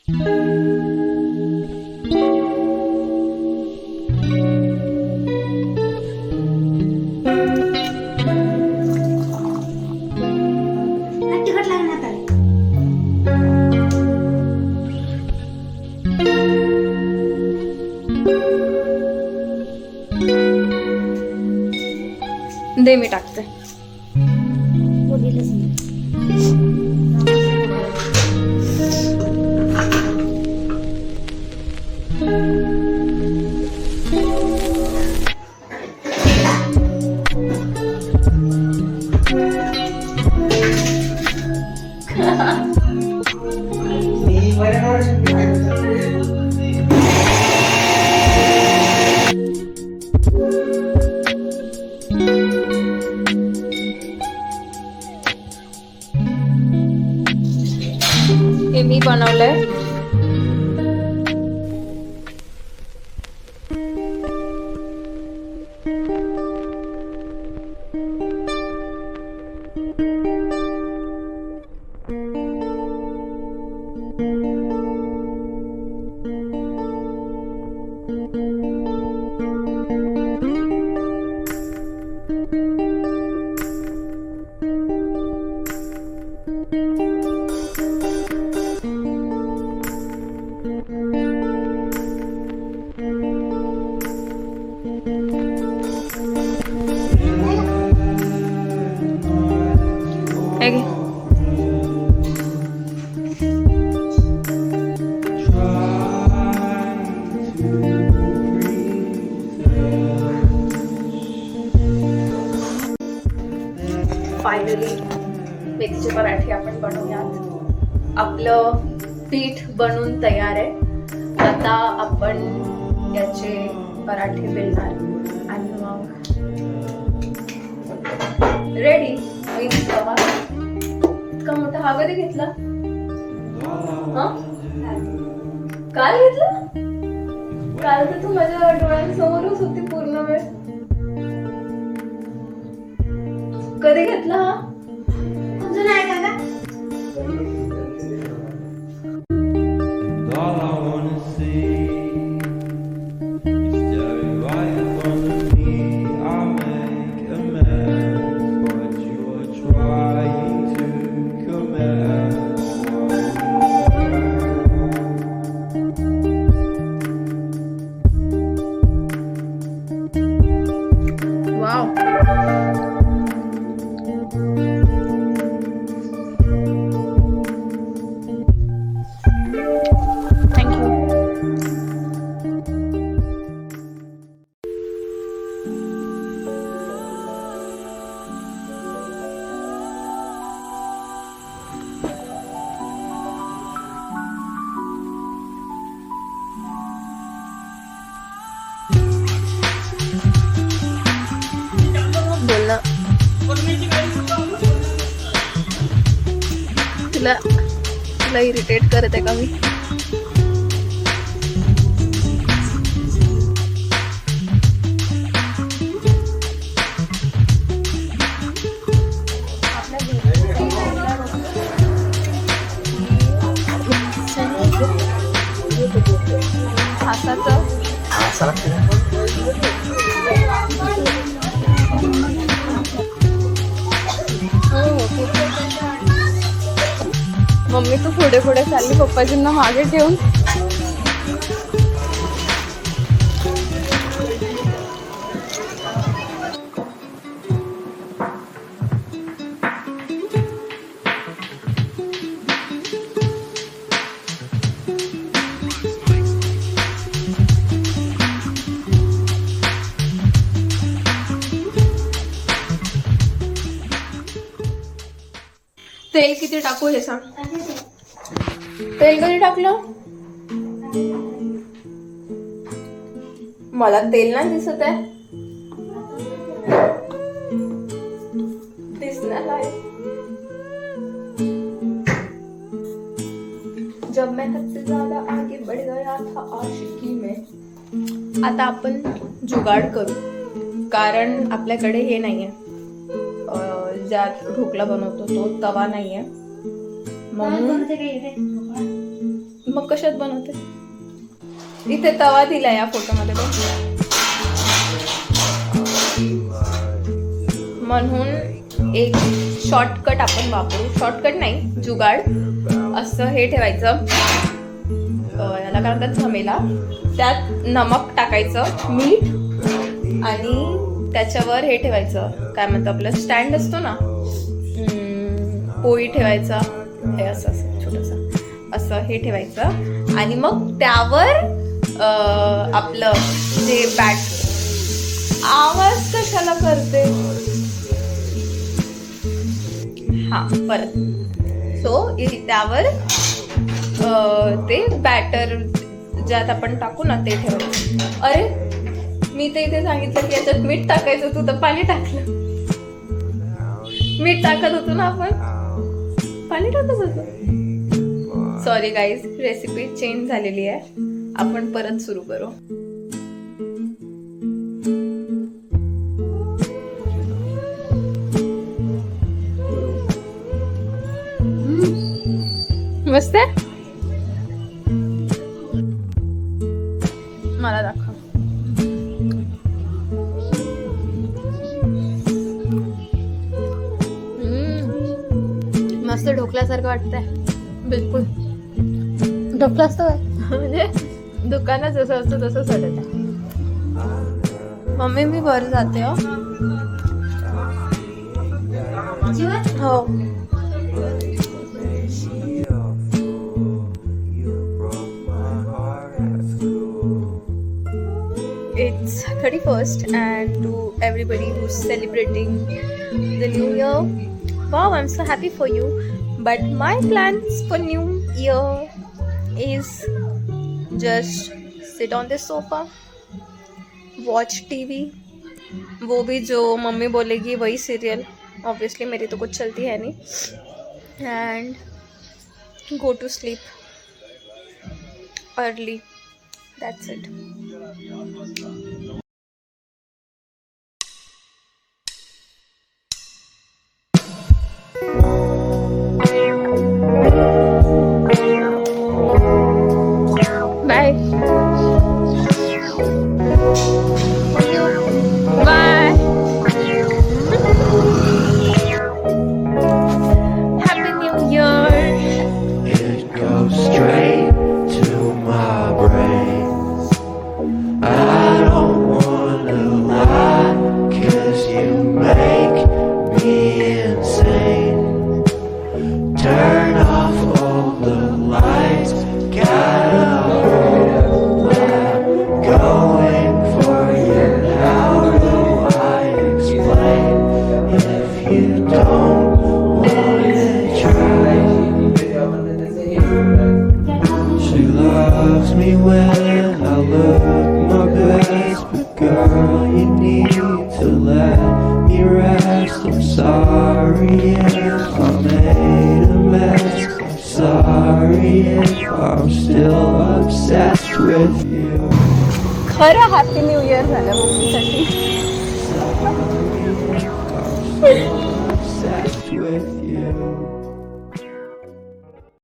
दे मी टाकते. हे मी बनवलंय. फायनली मेथीचे पराठे आपण बनवूयात. आपलं पीठ बनवून तयार आहे. आता आपण याचे पराठे बेलणार आणि मग रेडी. तवा इतका मोठा हा कधी घेतला? काल घेतला? काल तर तू माझ्या डोळ्यांसमोरच होती पूर्ण वेळ. कधी घेतला हा? अजून आहे का? तुला इरिटेट करत आहे का मी? मम्मी तू पुढे पुढे चालली पप्पाजींना मागे ठेवून. तेल किती टाकू हे सांग. तेल कधी टाकलं? मला तेल नाही दिसत आहे. दिसणार आहे. जब मैं हद से ज्यादा आगे बढ़ गया था आशिकी में. आता आपण जुगाड करू, कारण आपल्याकडे हे नाहीये, ज्यात ढोकला बनवतो तो तवा नाहीये. म्हणून मग कशात बनवते? इथे तवा दिला या फोटोमध्ये बघ. म्हणून एक शॉर्टकट आपण वापरू. शॉर्टकट नाही, जुगाड. असं हे ठेवायचं, याला काय म्हणतात, झमेला. त्यात नमक टाकायचं, मीठ, आणि त्याच्यावर हे ठेवायचं, काय म्हणतो आपलं स्टँड असतो ना, पोळी ठेवायचा, हे असं असं छोटंसं असं हे ठेवायचं. आणि मग त्यावर आपलं जे आवाज कशाला करते, हा परत. सो त्यावर ते बॅटर ज्यात आपण टाकू ना ते ठेवायचं. अरे मी तर इथे सांगितलं की याच्यात मीठ टाकायचं, तू तर पाणी टाकलं. मीठ टाकत होतो ना आपण, पाणी टाकत होतो. सॉरी गाईज, रेसिपी चेंज झालेली आहे. आपण परत सुरू करू. मस्त आहे. मला दाखव. मस्त ढोकल्यासारखं वाटतंय. बिलकुल ढोकला असतो म्हणजे दुकानात जसं असतं तसंच वाटत आहे. मम्मी मी वर जाते हो. It's 31st and to everybody who's celebrating the new year, wow, I'm so happy for you. But my plans for new year is just sit on the sofa, watch TV, वो भी जो mummy बोलेगी वही serial. Obviously मेरी तो कुछ चलती है नहीं. And go to sleep early. That's it. Bye. Bye. Happy New Year. It goes straight to my brain. I don't wanna lie, 'cause you make me insane. Turn off all the lights, gotta hold I'm going for you. How do I explain if you don't wanna try? She loves me when I look my best, but girl, you need to let me rest. I'm sorry if I made a mess. I'm sorry if I'm still obsessed with you. खरं happy new year झालं मम्मीसाठी. I'm still obsessed with you.